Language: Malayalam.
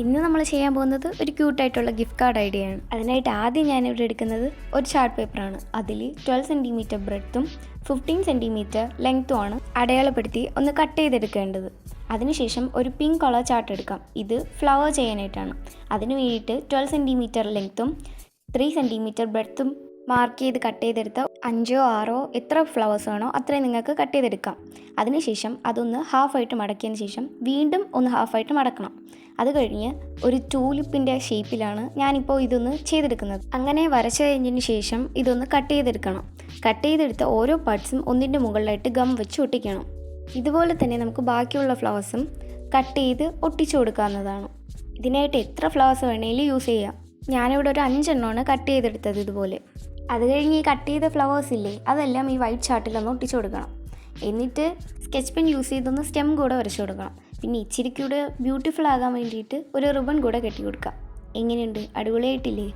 ഇന്ന് നമ്മൾ ചെയ്യാൻ പോകുന്നത് ഒരു ക്യൂട്ടായിട്ടുള്ള ഗിഫ്റ്റ് കാർഡ് ഐഡിയ ആണ്. അതിനായിട്ട് ആദ്യം ഞാനിവിടെ എടുക്കുന്നത് ഒരു ചാർട്ട് പേപ്പറാണ്. അതിൽ 12 സെൻറ്റിമീറ്റർ ബ്രെഡ്ത്തും 15 സെൻറ്റിമീറ്റർ ലെങ്ത്തും ആണ് അടയാളപ്പെടുത്തി ഒന്ന് കട്ട് ചെയ്തെടുക്കേണ്ടത്. അതിനുശേഷം ഒരു പിങ്ക് കളർ ചാർട്ട് എടുക്കാം. ഇത് ഫ്ലവർ ചെയ്യാനായിട്ടാണ്. അതിന് വേണ്ടിയിട്ട് 12 സെൻറ്റിമീറ്റർ ലെങ്ത്തും 3 സെൻറ്റിമീറ്റർ ബ്രെഡ്ത്തും മാർക്ക് ചെയ്ത് കട്ട് ചെയ്തെടുത്ത 5 6 എത്ര ഫ്ലവേഴ്സ് വേണോ അത്രയും നിങ്ങൾക്ക് കട്ട് ചെയ്തെടുക്കാം. അതിനുശേഷം അതൊന്ന് ഹാഫായിട്ട് മടക്കിയതിന് ശേഷം വീണ്ടും ഒന്ന് ഹാഫായിട്ട് മടക്കണം. അത് കഴിഞ്ഞ് ഒരു ടൂലിപ്പിൻ്റെ ഷേപ്പിലാണ് ഞാനിപ്പോൾ ഇതൊന്ന് ചെയ്തെടുക്കുന്നത്. അങ്ങനെ വരച്ച് കഴിഞ്ഞതിന് ശേഷം ഇതൊന്ന് കട്ട് ചെയ്തെടുക്കണം. കട്ട് ചെയ്തെടുത്ത ഓരോ പാർട്സും ഒന്നിൻ്റെ മുകളിലായിട്ട് ഗം വെച്ച് ഒട്ടിക്കണം. ഇതുപോലെ തന്നെ നമുക്ക് ബാക്കിയുള്ള ഫ്ലവേഴ്സും കട്ട് ചെയ്ത് ഒട്ടിച്ചു കൊടുക്കാവുന്നതാണ്. ഇതിനായിട്ട് എത്ര ഫ്ലവേഴ്സ് വേണമെങ്കിലും യൂസ് ചെയ്യാം. ഞാനിവിടെ ഒരു 5 എണ്ണമാണ് കട്ട് ചെയ്തെടുത്തത് ഇതുപോലെ. അത് കഴിഞ്ഞ് ഈ കട്ട് ചെയ്ത ഫ്ലവേഴ്സ് ഇല്ലേ, അതെല്ലാം ഈ വൈറ്റ് ചാർട്ടിലൊന്ന് ഒട്ടിച്ചു കൊടുക്കണം. എന്നിട്ട് സ്കെച്ച് പെൻ യൂസ് ചെയ്തൊന്ന് സ്റ്റെം കൂടെ വരച്ചു കൊടുക്കണം. പിന്നെ ഇച്ചിരി കൂടെ ബ്യൂട്ടിഫുൾ ആകാൻ വേണ്ടിയിട്ട് ഒരു റിബൺ കൂടെ കെട്ടി കൊടുക്കാം. എങ്ങനെയുണ്ട്? അടിപൊളിയായിട്ടില്ലേ?